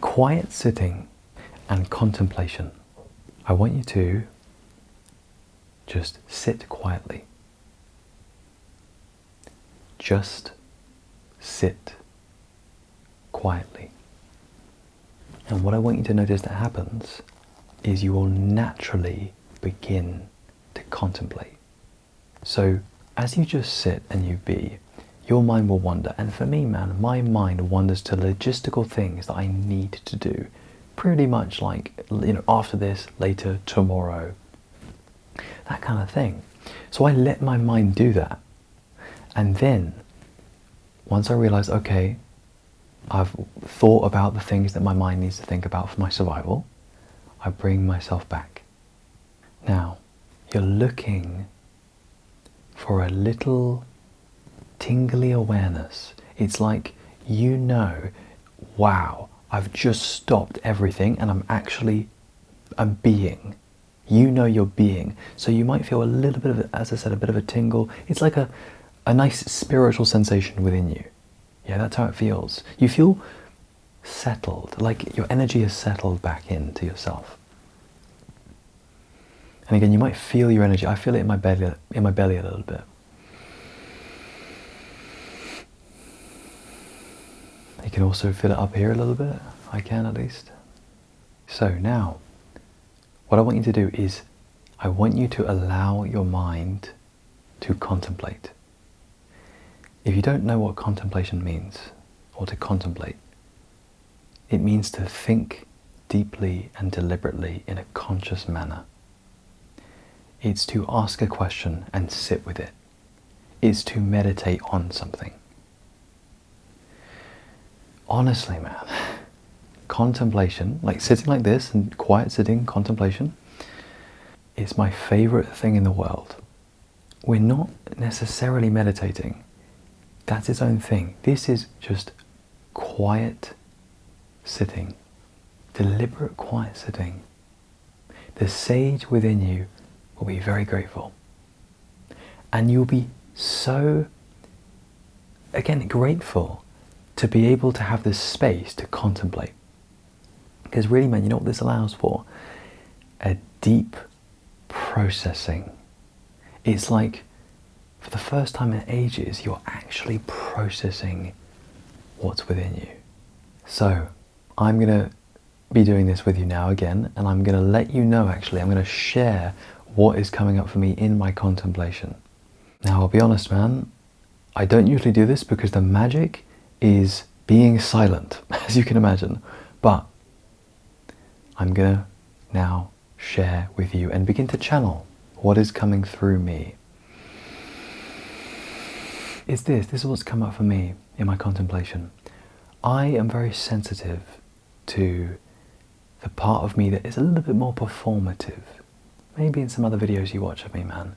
quiet sitting and contemplation. I want you to just sit quietly. Just sit quietly. And what I want you to notice that happens is you will naturally begin to contemplate. So as you just sit and you be, your mind will wander. And for me, man, my mind wanders to logistical things that I need to do. Pretty much like, after this, later, tomorrow, that kind of thing. So I let my mind do that. And then, once I realize, okay, I've thought about the things that my mind needs to think about for my survival, I bring myself back. Now, you're looking for a little tingly awareness. It's like, wow, I've just stopped everything and I'm being. You're being. So you might feel a little bit of, as I said, a bit of a tingle. It's like a nice spiritual sensation within you. Yeah, that's how it feels. You feel settled, like your energy has settled back into yourself. And again, you might feel your energy. I feel it in my belly a little bit. You can also feel it up here a little bit. I can, at least. So now, what I want you to do is, I want you to allow your mind to contemplate. If you don't know what contemplation means, or to contemplate, it means to think deeply and deliberately in a conscious manner. It's to ask a question and sit with it. It's to meditate on something. Honestly, man, contemplation, like sitting like this and quiet sitting, contemplation, is my favorite thing in the world. We're not necessarily meditating. That's its own thing. This is just quiet sitting, deliberate quiet sitting. The sage within you will be very grateful. And you'll be so, again, grateful to be able to have this space to contemplate. Because really, man, you know what this allows for? A deep processing. It's like, for the first time in ages, you're actually processing what's within you. So, I'm going to be doing this with you now again, and I'm going to let you know, actually, I'm going to share what is coming up for me in my contemplation. Now, I'll be honest, man, I don't usually do this because the magic is being silent, as you can imagine. But I'm going to now share with you and begin to channel what is coming through me. This is what's come up for me in my contemplation. I am very sensitive to the part of me that is a little bit more performative. Maybe in some other videos you watch of me, man.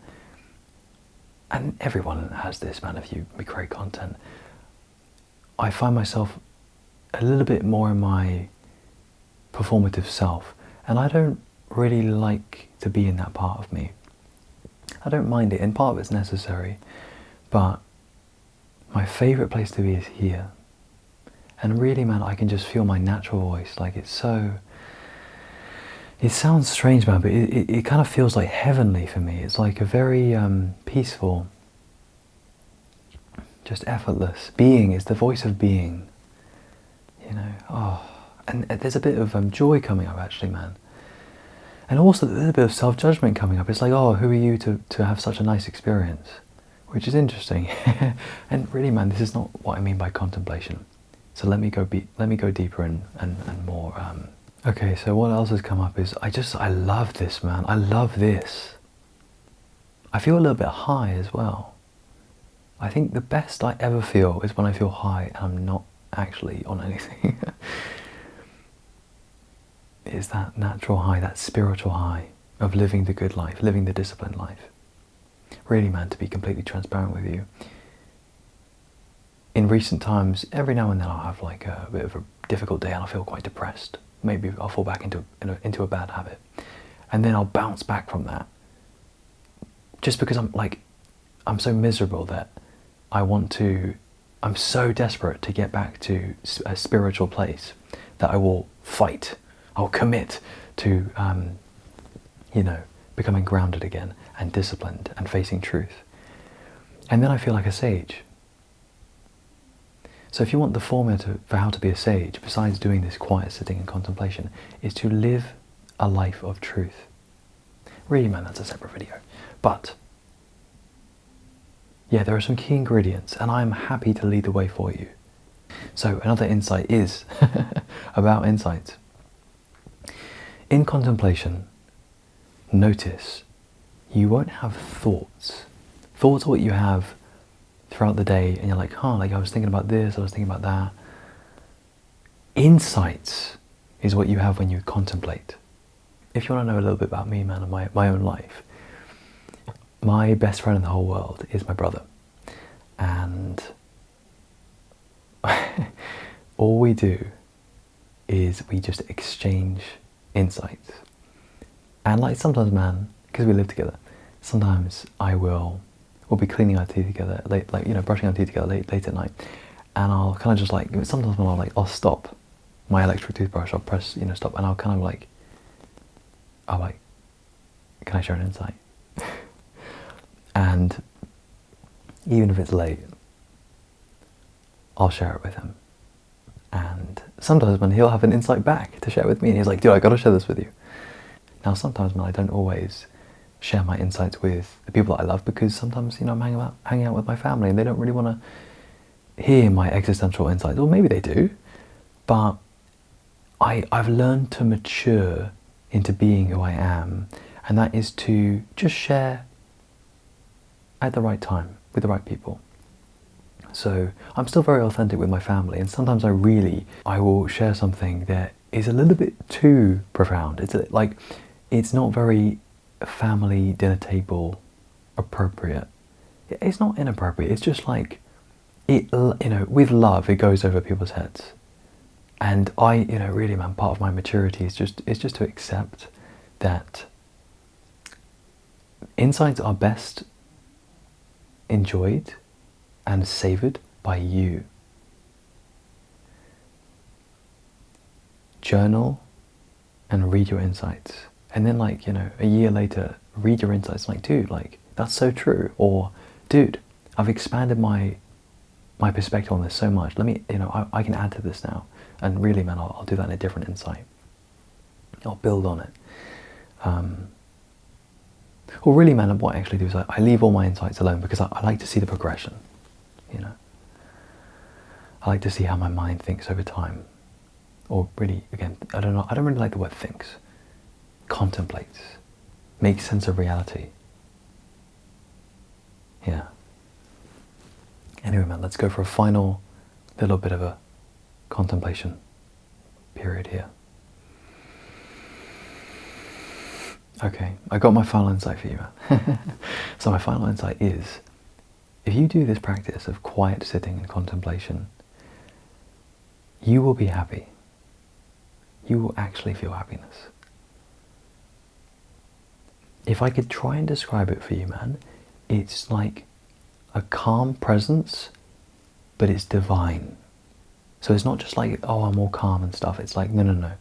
And everyone has this, man, if you create content. I find myself a little bit more in my performative self, and I don't really like to be in that part of me. I don't mind it, and part of it's necessary, but my favourite place to be is here. And really, man, I can just feel my natural voice. Like, it sounds strange, man, but it kind of feels like heavenly for me. It's like a very peaceful, just effortless being. It's the voice of being, and there's a bit of joy coming up, actually, man. And also there's a bit of self-judgment coming up. It's like, oh, who are you to have such a nice experience? Which is interesting. And really, man, this is not what I mean by contemplation. So let me go deeper and more. Okay, so what else has come up is, I love this, man. I love this. I feel a little bit high as well. I think the best I ever feel is when I feel high and I'm not actually on anything. It's that natural high, that spiritual high of living the good life, living the disciplined life. Really, man, to be completely transparent with you, in recent times, every now and then I'll have like a bit of a difficult day and I'll feel quite depressed. Maybe I'll fall back into a bad habit. And then I'll bounce back from that. Just because I'm so miserable that I'm so desperate to get back to a spiritual place that I will fight, I'll commit to, becoming grounded again and disciplined and facing truth. And then I feel like a sage. So if you want the formula for how to be a sage, besides doing this quiet sitting and contemplation, is to live a life of truth. Really, man, that's a separate video. But yeah, there are some key ingredients, and I'm happy to lead the way for you. So another insight is about insights. In contemplation, notice you won't have thoughts. Thoughts are what you have throughout the day, and you're like, like I was thinking about this, I was thinking about that. Insights is what you have when you contemplate. If you want to know a little bit about me, man, and my own life, my best friend in the whole world is my brother. And all we do is we just exchange insights. And like sometimes, man, because we live together, sometimes we'll be cleaning our teeth together, brushing our teeth together late at night, and I'll kind of just sometimes when I'll stop my electric toothbrush, I'll press stop, and I'll kind of can I share an insight? And even if it's late, I'll share it with him. And sometimes when he'll have an insight back to share with me, and he's like, dude, I gotta share this with you. Now sometimes, man, I don't always share my insights with the people that I love, because sometimes, I'm hanging out with my family and they don't really want to hear my existential insights. Or maybe they do, but I've learned to mature into being who I am, and that is to just share at the right time with the right people. So I'm still very authentic with my family, and sometimes I will share something that is a little bit too profound. It's not very family dinner table appropriate. It's not inappropriate. It's just with love, it goes over people's heads. And really, man, part of my maturity is just to accept that insights are best enjoyed and savoured by you. Journal and read your insights. And then a year later, read your insights dude, that's so true. Or, dude, I've expanded my perspective on this so much. Let me, I can add to this now. And really, man, I'll do that in a different insight. I'll build on it. Well, really, man, what I actually do is I leave all my insights alone, because I like to see the progression, I like to see how my mind thinks over time. Or really, again, I don't really like the word thinks. Contemplates. Makes sense of reality. Yeah. Anyway, man, let's go for a final little bit of a contemplation period here. Okay, I got my final insight for you, man. So my final insight is, if you do this practice of quiet sitting and contemplation, you will be happy. You will actually feel happiness. If I could try and describe it for you, man, it's like a calm presence, but it's divine. So it's not just I'm all calm and stuff. It's no.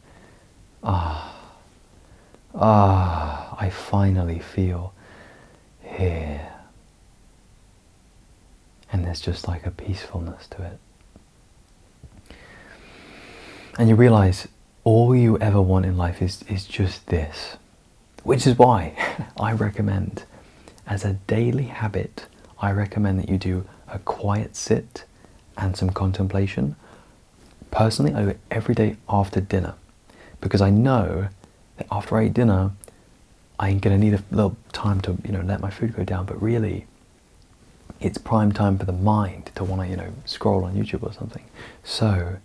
I finally feel here. And there's just a peacefulness to it. And you realize all you ever want in life is just this. Which is why I recommend, as a daily habit, I recommend that you do a quiet sit and some contemplation. Personally, I do it every day after dinner, because I know that after I eat dinner, I'm going to need a little time to, let my food go down. But really, it's prime time for the mind to want to, scroll on YouTube or something. So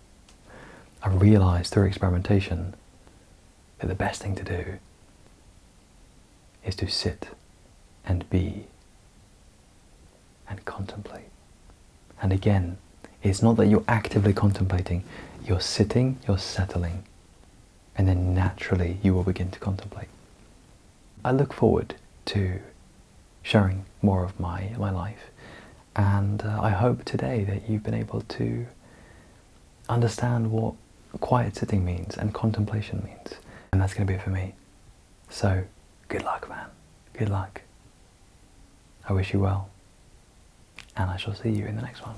I realized through experimentation that the best thing to do is to sit and be and contemplate. And again, it's not that you're actively contemplating, you're sitting, you're settling, and then naturally you will begin to contemplate. I look forward to sharing more of my life, and I hope today that you've been able to understand what quiet sitting means and contemplation means. And that's going to be it for me. So, good luck, man. Good luck. I wish you well. And I shall see you in the next one.